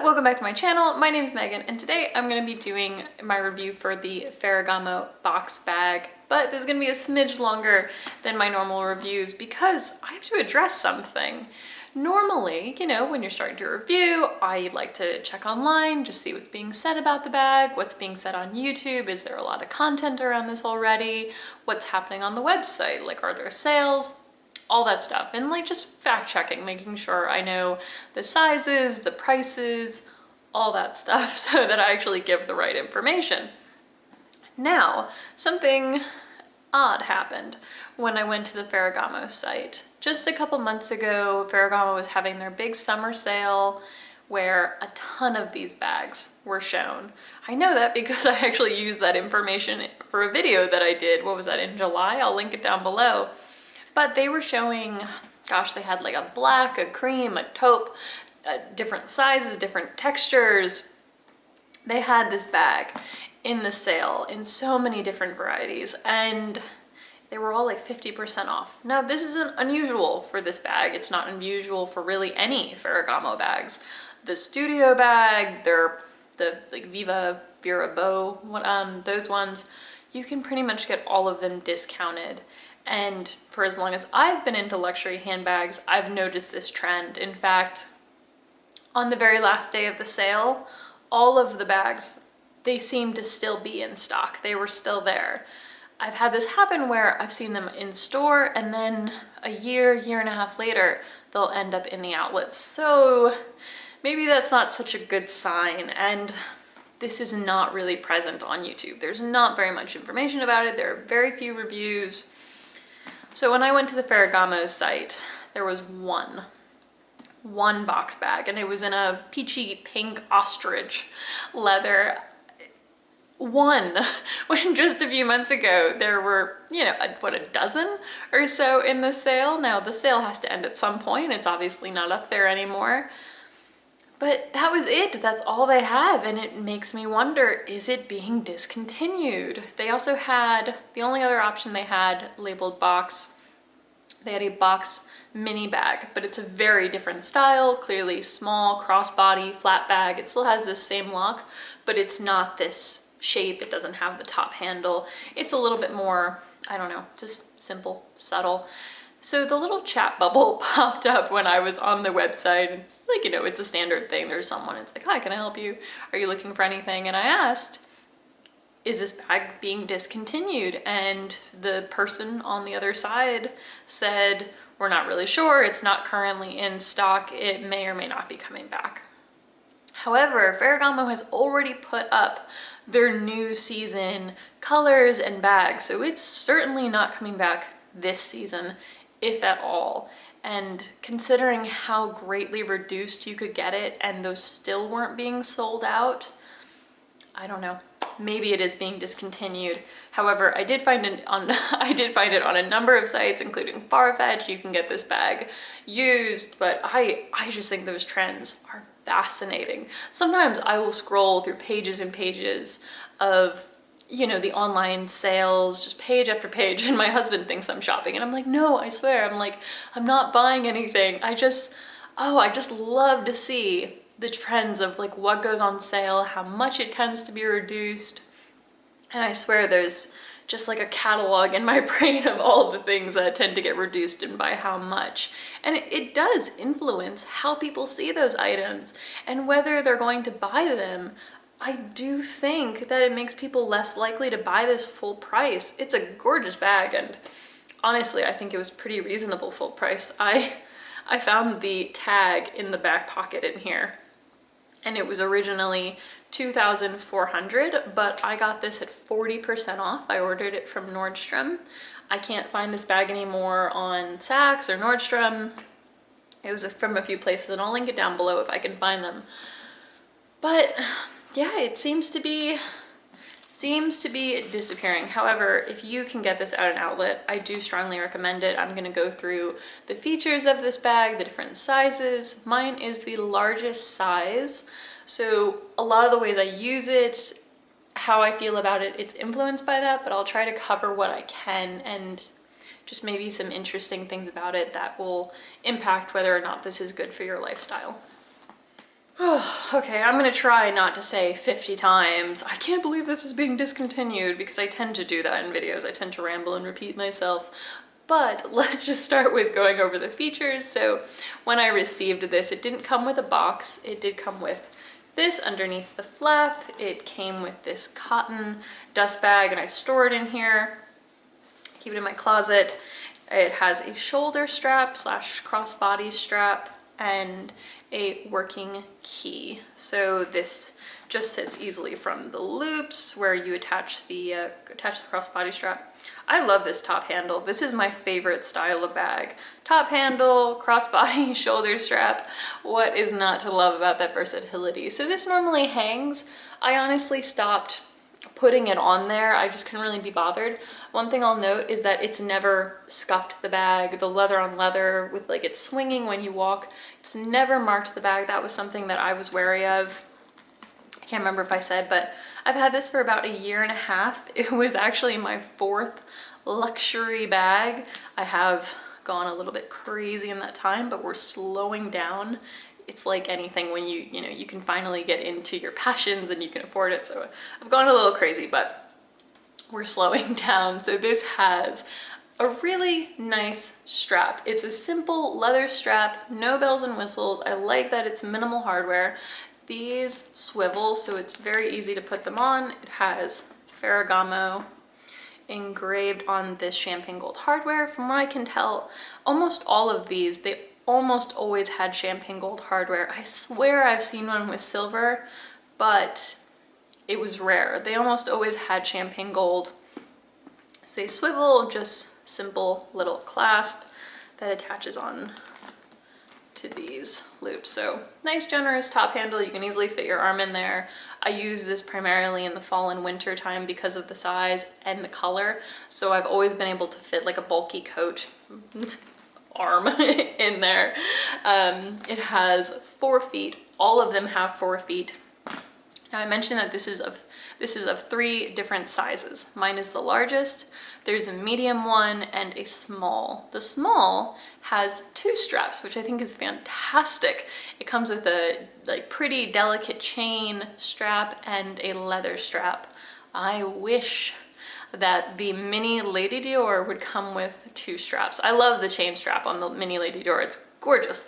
welcome back to my channel. My name is Megan and today I'm going to be doing my review for the Ferragamo box bag, but this is going to be a smidge longer than my normal reviews because I have to address something. Normally, you know, when you're starting to review, I like to check online, just see what's being said about the bag, what's being said on YouTube, is there a lot of content around this already, what's happening on the website, like are there sales? All that stuff, and like just fact checking, making sure I know the sizes, the prices, all that stuff so that I actually give the right information. Now, something odd happened when I went to the Ferragamo site. Just a couple months ago, Ferragamo was having their big summer sale where a ton of these bags were shown. I know that because I actually used that information for a video that I did. What was that, in July? I'll link it down below. But they were showing, gosh, they had like a black, a cream, a taupe, different sizes, different textures. They had this bag in the sale in so many different varieties and they were all like 50% off. Now this isn't unusual for this bag. It's not unusual for really any Ferragamo bags. The studio bag, the like Viva Beau, those ones, you can pretty much get all of them discounted. And for as long as I've been into luxury handbags, I've noticed this trend. In fact, on the very last day of the sale, all of the bags, they seem to still be in stock. They were still there. I've had this happen where I've seen them in store and then a year and a half later, they'll end up in the outlets. So maybe that's not such a good sign. And this is not really present on YouTube. There's not very much information about it. There are very few reviews. So when I went to the Ferragamo site, there was one box bag and it was in a peachy pink ostrich leather. One, when just a few months ago there were, you know, a dozen or so in the sale. Now the sale has to end at some point. It's obviously not up there anymore. But that was it, that's all they have, and it makes me wonder, is it being discontinued? They also had, the only other option they had labeled box, they had a box mini bag, but it's a very different style, clearly small, crossbody, flat bag. It still has this same lock, but it's not this shape, it doesn't have the top handle. It's a little bit more, I don't know, just simple, subtle. So the little chat bubble popped up when I was on the website. It's like, you know, it's a standard thing. There's someone, it's like, hi, can I help you? Are you looking for anything? And I asked, is this bag being discontinued? And the person on the other side said, we're not really sure. It's not currently in stock. It may or may not be coming back. However, Ferragamo has already put up their new season colors and bags. So it's certainly not coming back this season, if at all. And considering how greatly reduced you could get it and those still weren't being sold out, I don't know, maybe it is being discontinued. However, I did find it on a number of sites, including Farfetch. You can get this bag used, but I just think those trends are fascinating. Sometimes I will scroll through pages and pages of, you know, the online sales, just page after page, and my husband thinks I'm shopping and I'm like, no, I swear, I'm not buying anything. I just love to see the trends of like what goes on sale, how much it tends to be reduced. And I swear there's just like a catalog in my brain of all of the things that tend to get reduced and by how much. And it does influence how people see those items and whether they're going to buy them. I do think that it makes people less likely to buy this full price. It's a gorgeous bag, and honestly, I think it was pretty reasonable full price. I found the tag in the back pocket in here, and it was originally $2,400, but I got this at 40% off. I ordered it from Nordstrom. I can't find this bag anymore on Saks or Nordstrom. It was from a few places, and I'll link it down below if I can find them. But yeah, it seems to be disappearing. However, if you can get this at an outlet, I do strongly recommend it. I'm gonna go through the features of this bag, the different sizes. Mine is the largest size, so a lot of the ways I use it, how I feel about it, it's influenced by that, but I'll try to cover what I can and just maybe some interesting things about it that will impact whether or not this is good for your lifestyle. Oh, okay, I'm gonna try not to say 50 times, I can't believe this is being discontinued, because I tend to do that in videos. I tend to ramble and repeat myself. But let's just start with going over the features. So when I received this, it didn't come with a box. It did come with this underneath the flap. It came with this cotton dust bag, and I store it in here. Keep it in my closet. It has a shoulder strap slash crossbody strap and a working key. So this just sits easily from the loops where you attach the crossbody strap. I love this top handle. This is my favorite style of bag. Top handle, crossbody, shoulder strap. What is not to love about that versatility? So this normally hangs. I honestly stopped putting it on there. I just couldn't really be bothered. One thing I'll note is that it's never scuffed the bag. The leather on leather with like it's swinging when you walk. It's never marked the bag. That was something that I was wary of. I can't remember if I said, but I've had this for about 1.5 years. It was actually my 4th luxury bag. I have gone a little bit crazy in that time, but we're slowing down. It's like anything when you can finally get into your passions and you can afford it. So I've gone a little crazy, but we're slowing down. So this has a really nice strap. It's a simple leather strap, no bells and whistles. I like that it's minimal hardware. These swivel, so it's very easy to put them on. It has Ferragamo engraved on this champagne gold hardware. From what I can tell, almost all of these, they almost always had champagne gold hardware. I swear I've seen one with silver, but it was rare. They almost always had champagne gold. So they swivel, just simple little clasp that attaches on to these loops. So nice generous top handle. You can easily fit your arm in there. I use this primarily in the fall and winter time because of the size and the color. So I've always been able to fit like a bulky coat arm in there. It has 4 feet. All of them have 4 feet. Now I mentioned that this is of 3 different sizes. Mine is the largest. There's a medium one and a small. The small has 2 straps, which I think is fantastic. It comes with a like pretty delicate chain strap and a leather strap. I wish that the mini Lady Dior would come with 2 straps. I love the chain strap on the mini Lady Dior. It's gorgeous.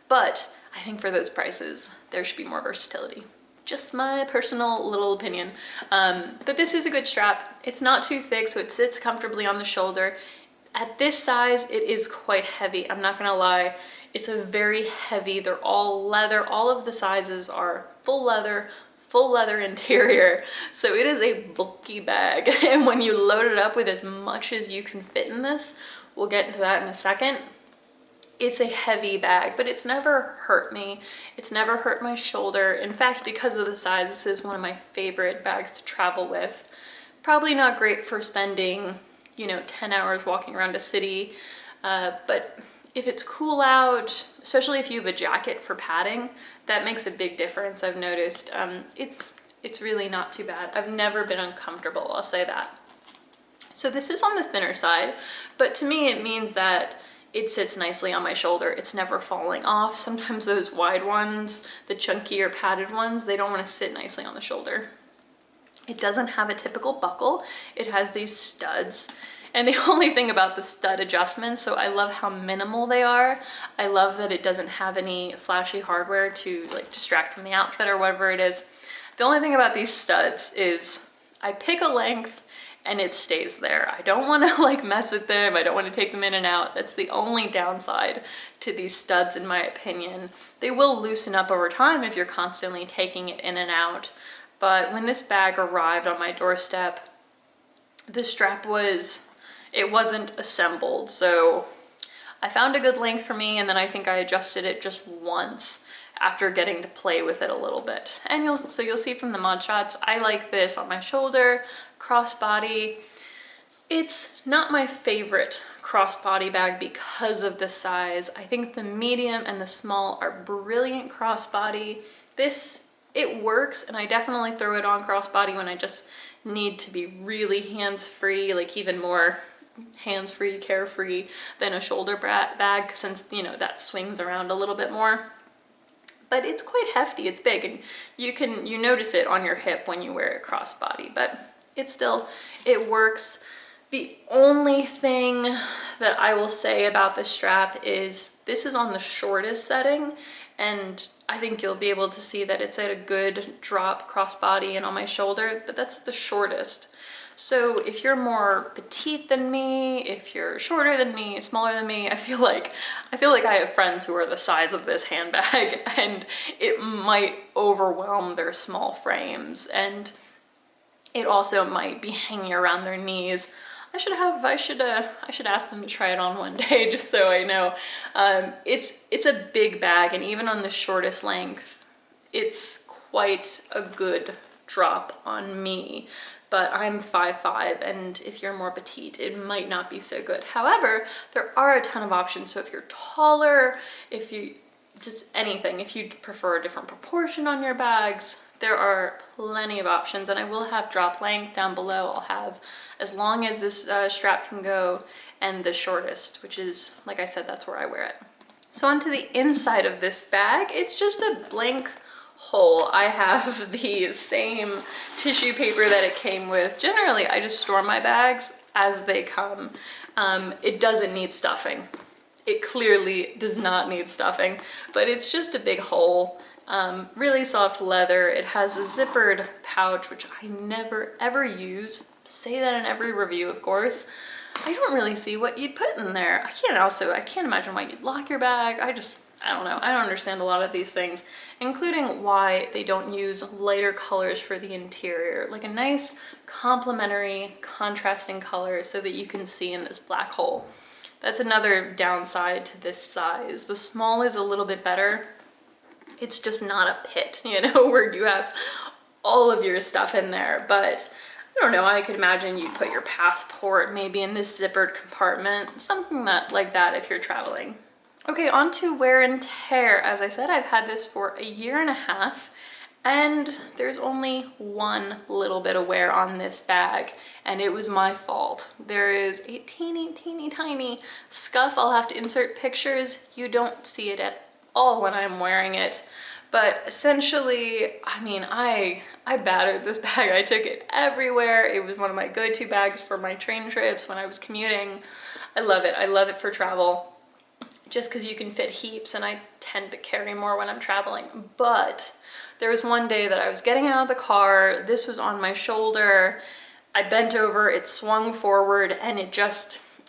But I think for those prices, there should be more versatility. Just my personal little opinion. But this is a good strap. It's not too thick, so it sits comfortably on the shoulder. At this size, it is quite heavy. I'm not gonna lie. It's a very heavy, they're all leather. All of the sizes are full leather interior. So it is a bulky bag. And when you load it up with as much as you can fit in this, we'll get into that in a second. It's a heavy bag, but it's never hurt me. It's never hurt my shoulder. In fact, because of the size, this is one of my favorite bags to travel with. Probably not great for spending, 10 hours walking around a city, but if it's cool out, especially if you have a jacket for padding, that makes a big difference. I've noticed. It's really not too bad. I've never been uncomfortable, I'll say that. So this is on the thinner side, but to me it means that it sits nicely on my shoulder. It's never falling off. Sometimes those wide ones, the chunkier padded ones, they don't want to sit nicely on the shoulder. It doesn't have a typical buckle. It has these studs. And the only thing about the stud adjustments, so I love how minimal they are. I love that it doesn't have any flashy hardware to like distract from the outfit or whatever it is. The only thing about these studs is I pick a length and it stays there. I don't want to like mess with them. I don't want to take them in and out. That's the only downside to these studs in my opinion. They will loosen up over time if you're constantly taking it in and out. But when this bag arrived on my doorstep, the strap wasn't assembled. So I found a good length for me, and then I think I adjusted it just once after getting to play with it a little bit. And you'll see from the mod shots, I like this on my shoulder, crossbody. It's not my favorite crossbody bag because of the size. I think the medium and the small are brilliant crossbody. It works, and I definitely throw it on crossbody when I just need to be really hands-free, like even more hands-free, carefree than a shoulder bag, since that swings around a little bit more. but it's quite hefty, it's big, and you notice it on your hip when you wear it crossbody, but it works. The only thing that I will say about the strap is this is on the shortest setting, and I think you'll be able to see that it's at a good drop crossbody and on my shoulder, but that's the shortest. So if you're more petite than me, if you're shorter than me, smaller than me, I feel like I have friends who are the size of this handbag and it might overwhelm their small frames, and it also might be hanging around their knees. I should ask them to try it on one day just so I know. It's a big bag, and even on the shortest length, it's quite a good drop on me. But I'm 5'5", and if you're more petite, it might not be so good. However, there are a ton of options. So if you're taller, if you just anything, if you prefer a different proportion on your bags, there are plenty of options. And I will have drop length down below. I'll have as long as this strap can go, and the shortest, which is, like I said, that's where I wear it. So onto the inside of this bag, it's just a blank hole. I have the same tissue paper that it came with. Generally, I just store my bags as they come. It doesn't need stuffing. It clearly does not need stuffing, but it's just a big hole. Really soft leather. It has a zippered pouch, which I never ever use. Say that in every review, of course. I don't really see what you'd put in there. I can't imagine why you'd lock your bag. I don't know. I don't understand a lot of these things, including why they don't use lighter colors for the interior, like a nice complementary contrasting color so that you can see in this black hole. That's another downside to this size. The small is a little bit better. It's just not a pit, you know, where you have all of your stuff in there. But I don't know, I could imagine you'd put your passport maybe in this zippered compartment, something like that if you're traveling. Okay, on to wear and tear. As I said, I've had this for a year and a half, and there's only one little bit of wear on this bag, and it was my fault. There is a teeny tiny scuff. I'll have to insert pictures. You don't see it at all when I'm wearing it, but essentially, I mean, I battered this bag. I took it everywhere. It was one of my go-to bags for my train trips when I was commuting. I love it. I love it for travel, just because you can fit heaps, and I tend to carry more when I'm traveling. But there was one day that I was getting out of the car, this was on my shoulder, I bent over, it swung forward, and it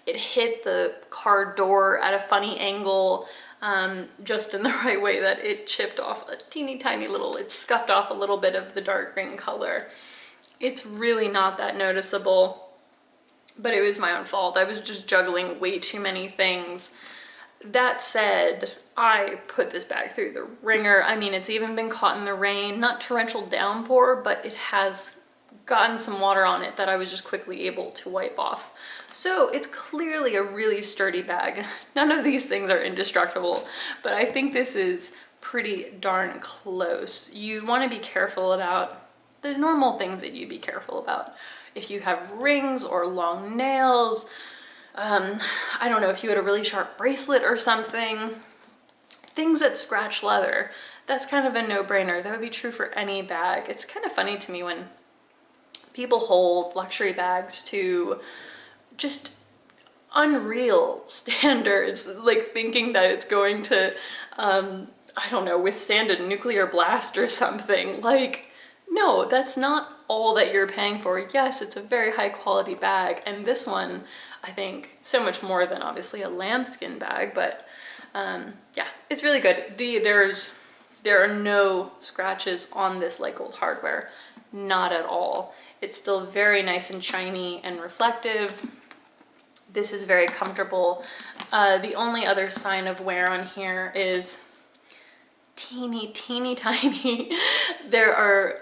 hit the car door at a funny angle, just in the right way that it chipped off a teeny tiny little, it scuffed off a little bit of the dark green color. It's really not that noticeable, but it was my own fault. I was just juggling way too many things. That said, I put this bag through the ringer. I mean, it's even been caught in the rain, not torrential downpour, but it has gotten some water on it that I was just quickly able to wipe off. So it's clearly a really sturdy bag. None of these things are indestructible, but I think this is pretty darn close. You want to be careful about the normal things that you'd be careful about. If you have rings or long nails, I don't know, if you had a really sharp bracelet or something, things that scratch leather, that's kind of a no-brainer. That would be true for any bag. It's kind of funny to me when people hold luxury bags to just unreal standards, like thinking that it's going to, I don't know, withstand a nuclear blast or something. Like, no, that's not all that you're paying for. Yes, it's a very high quality bag, and this one, I think, so much more than obviously a lambskin bag, but yeah, it's really good. There are no scratches on this like gold hardware, not at all. It's still very nice and shiny and reflective. This is very comfortable. The only other sign of wear on here is teeny tiny. There are,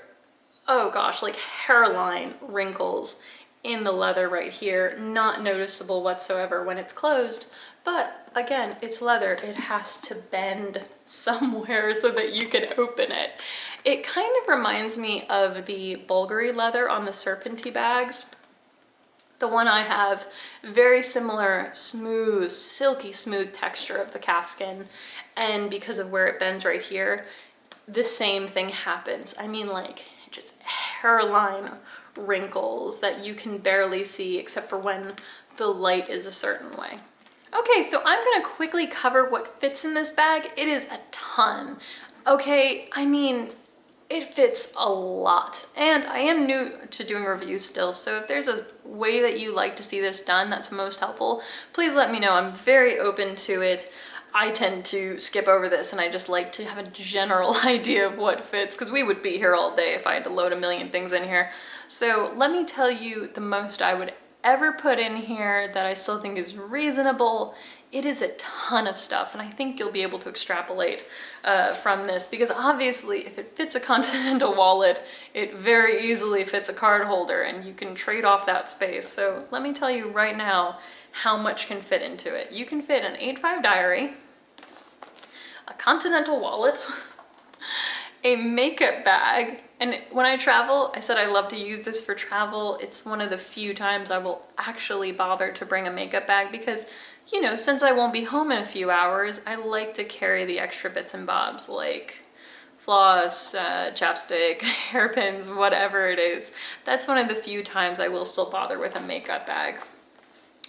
oh gosh, like hairline wrinkles in the leather right here, not noticeable whatsoever when it's closed, but again, it's leather. It has to bend somewhere so that you can open it. It kind of reminds me of the Bulgari leather on the Serpentine bags. The one I have, very similar, smooth, silky smooth texture of the calfskin, and because of where it bends right here, the same thing happens. I mean, like, just hairline wrinkles that you can barely see except for when the light is a certain way. Okay, so I'm gonna quickly cover what fits in this bag. It is a ton. Okay, I mean, it fits a lot. And I am new to doing reviews still, so if there's a way that you like to see this done that's most helpful, please let me know. I'm very open to it. I tend to skip over this and I just like to have a general idea of what fits, because we would be here all day if I had to load a million things in here. So let me tell you the most I would ever put in here that I still think is reasonable. It is a ton of stuff, and I think you'll be able to extrapolate from this, because obviously if it fits a Continental wallet, it very easily fits a card holder, and you can trade off that space. So let me tell you right now how much can fit into it. You can fit an 8.5 diary, a Continental wallet, a makeup bag, and when I travel, I said I love to use this for travel. It's one of the few times I will actually bother to bring a makeup bag because, you know, since I won't be home in a few hours, I like to carry the extra bits and bobs like floss, chapstick, hairpins, whatever it is. That's one of the few times I will still bother with a makeup bag.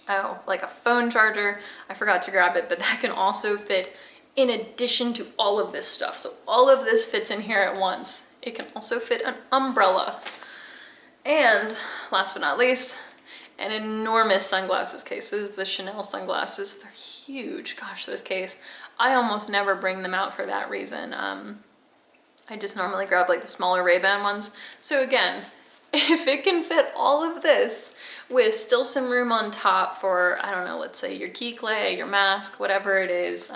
Oh, like a phone charger. I forgot to grab it, but that can also fit in addition to all of this stuff. So all of this fits in here at once. It can also fit an umbrella. And last but not least, an enormous sunglasses cases, the Chanel sunglasses. They're huge. Gosh, this case. I almost never bring them out for that reason. I just normally grab like the smaller Ray-Ban ones. So again, if it can fit all of this with still some room on top for, I don't know, let's say your key clay, your mask, whatever it is,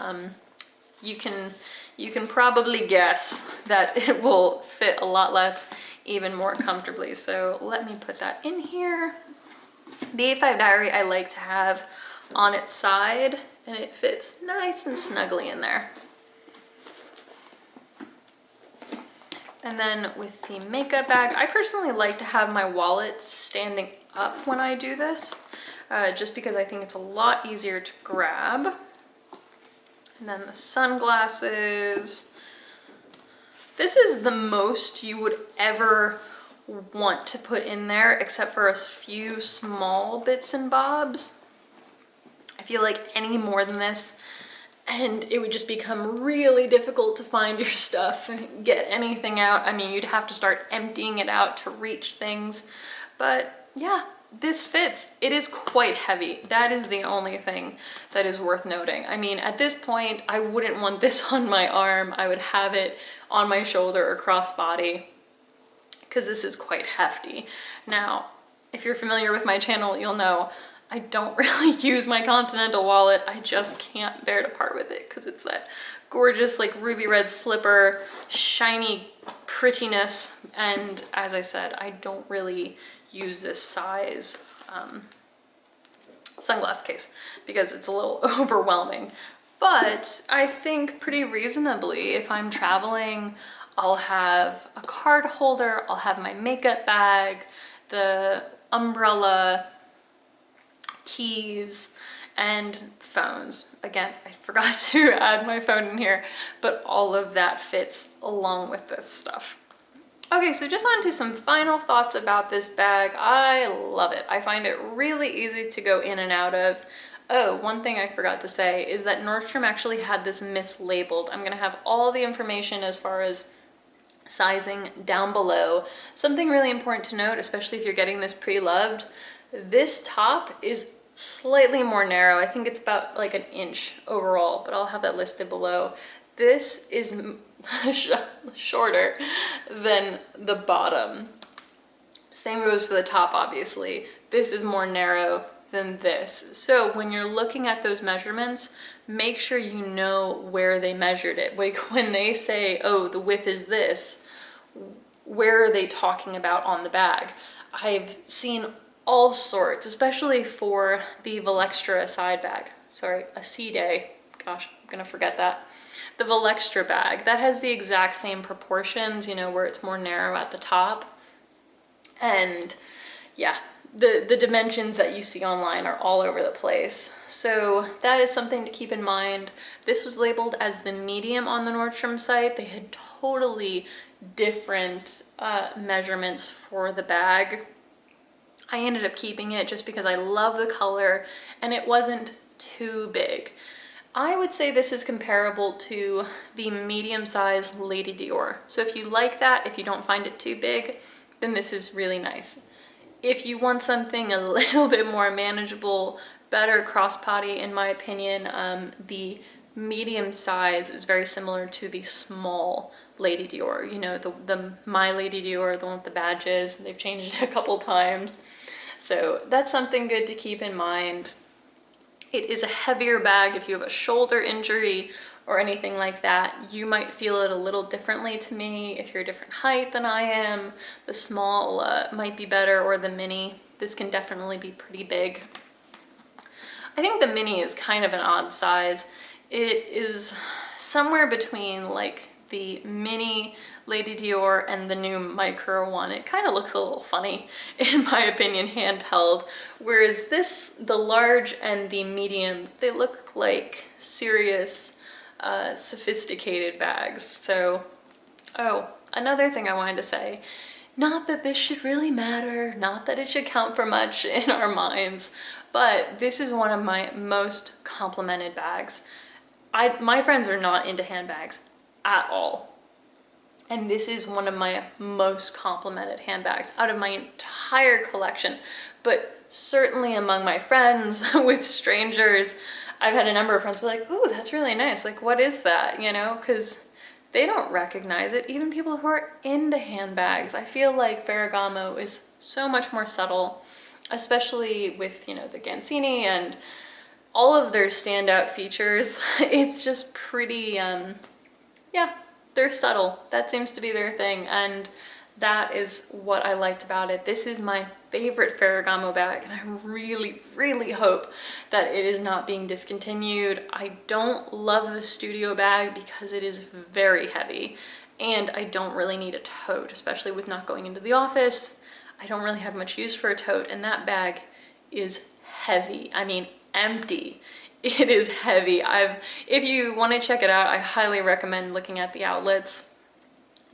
you can probably guess that it will fit a lot less, even more comfortably. So let me put that in here. The 8.5 diary I like to have on its side, and it fits nice and snugly in there. And then with the makeup bag, I personally like to have my wallet standing up when I do this, just because I think it's a lot easier to grab. And then the sunglasses. This is the most you would ever want to put in there, except for a few small bits and bobs. I feel like any more than this, and it would just become really difficult to find your stuff, get anything out. I mean, you'd have to start emptying it out to reach things. But yeah, this fits. It is quite heavy. That is the only thing that is worth noting. I mean, at this point, I wouldn't want this on my arm. I would have it on my shoulder or crossbody, because this is quite hefty. Now, if you're familiar with my channel, you'll know I don't really use my Continental wallet. I just can't bear to part with it because it's that gorgeous like ruby red slipper, shiny prettiness. And as I said, I don't really use this size sunglass case because it's a little overwhelming. But I think pretty reasonably, if I'm traveling, I'll have a card holder, I'll have my makeup bag, the umbrella, keys, and phones. Again, I forgot to add my phone in here, but all of that fits along with this stuff. Okay, so just on to some final thoughts about this bag. I love it. I find it really easy to go in and out of. Oh, one thing I forgot to say is that Nordstrom actually had this mislabeled. I'm gonna have all the information as far as sizing down below. Something really important to note, especially if you're getting this pre-loved, this top is slightly more narrow. I think it's about like 1 inch overall, but I'll have that listed below. This is shorter than the bottom. Same goes for the top, obviously. This is more narrow than this. So when you're looking at those measurements, make sure you know where they measured it. Like when they say, oh, the width is this, where are they talking about on the bag? I've seen all sorts, especially for the Valextra side bag. Sorry, a C-Day. Gosh, I'm gonna forget that. The Valextra bag, that has the exact same proportions, you know, where it's more narrow at the top. And yeah, the dimensions that you see online are all over the place. So that is something to keep in mind. This was labeled as the medium on the Nordstrom site. They had totally different measurements for the bag. I ended up keeping it just because I love the color and it wasn't too big. I would say this is comparable to the medium-sized Lady Dior. So if you like that, if you don't find it too big, then this is really nice. If you want something a little bit more manageable, better crossbody, in my opinion, the medium size is very similar to the small Lady Dior. You know, the My Lady Dior, the one with the badges. They've changed it a couple times. So that's something good to keep in mind. It is a heavier bag. If you have a shoulder injury or anything like that, you might feel it a little differently to me. If you're a different height than I am, the small might be better, or the mini. This can definitely be pretty big. I think the mini is kind of an odd size. It is somewhere between like the mini Lady Dior and the new micro one. It kind of looks a little funny, in my opinion, handheld. Whereas this, the large and the medium, they look like serious, sophisticated bags. So, oh, another thing I wanted to say, not that this should really matter, not that it should count for much in our minds, but this is one of my most complimented bags. My friends are not into handbags at all. And this is one of my most complimented handbags out of my entire collection, but certainly among my friends, with strangers. I've had a number of friends be like, ooh, that's really nice. Like, what is that? You know, because they don't recognize it. Even people who are into handbags. I feel like Ferragamo is so much more subtle, especially with, you know, the Gancini and all of their standout features. It's just pretty, yeah, they're subtle. That seems to be their thing, and that is what I liked about it. This is my favorite Ferragamo bag, and I really, really hope that it is not being discontinued. I don't love the studio bag because it is very heavy, and I don't really need a tote, especially with not going into the office. I don't really have much use for a tote, and that bag is heavy. I mean, empty. It is heavy. If you want to check it out, I highly recommend looking at the outlets.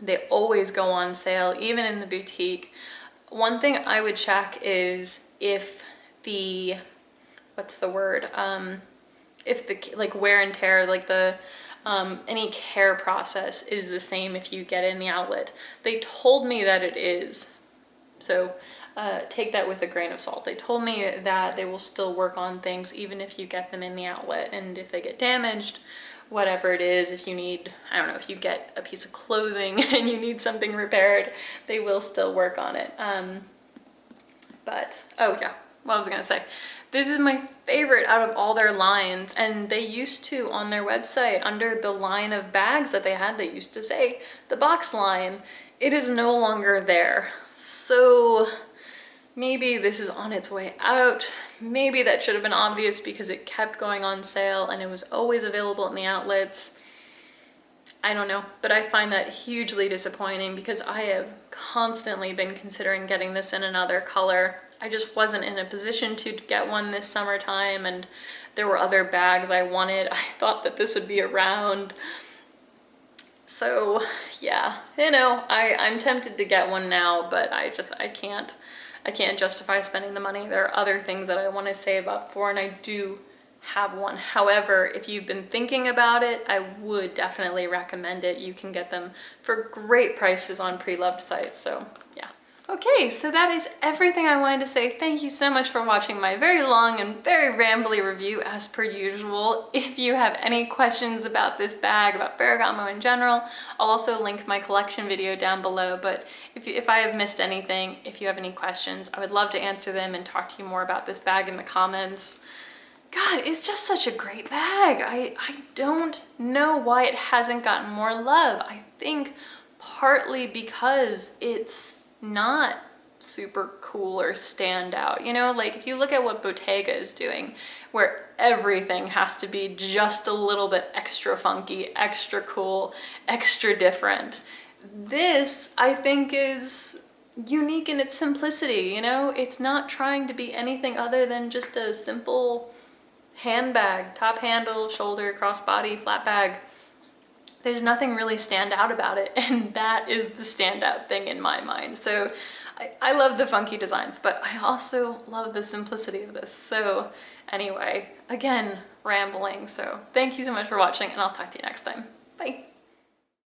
They always go on sale, even in the boutique. One thing I would check is if the, what's the word? If the like wear and tear, like the any care process is the same if you get it in the outlet. They told me that it is. So take that with a grain of salt. They told me that they will still work on things even if you get them in the outlet, and if they get damaged, whatever it is, if you need, I don't know, if you get a piece of clothing and you need something repaired, they will still work on it. But, oh yeah, what I was gonna say. This is my favorite out of all their lines, and they used to, on their website, under the line of bags that they had, they used to say the box line. It is no longer there. So maybe this is on its way out. Maybe that should have been obvious because it kept going on sale and it was always available in the outlets. I don't know, but I find that hugely disappointing because I have constantly been considering getting this in another color. I just wasn't in a position to get one this summertime, and there were other bags I wanted. I thought that this would be around. So yeah, you know, I'm tempted to get one now, but I can't justify spending the money. There are other things that I want to save up for, and I do have one. However, if you've been thinking about it, I would definitely recommend it. You can get them for great prices on pre-loved sites, so yeah. Okay, so that is everything I wanted to say. Thank you so much for watching my very long and very rambly review as per usual. If you have any questions about this bag, about Ferragamo in general, I'll also link my collection video down below. But if I have missed anything, if you have any questions, I would love to answer them and talk to you more about this bag in the comments. God, it's just such a great bag. I don't know why it hasn't gotten more love. I think partly because it's not super cool or stand out. You know, like if you look at what Bottega is doing, where everything has to be just a little bit extra funky, extra cool, extra different. This, I think, is unique in its simplicity, you know? It's not trying to be anything other than just a simple handbag, top handle, shoulder, crossbody, flat bag. There's nothing really stand out about it, and that is the standout thing in my mind. So I love the funky designs, but I also love the simplicity of this. So anyway, again, rambling. So thank you so much for watching, and I'll talk to you next time. Bye.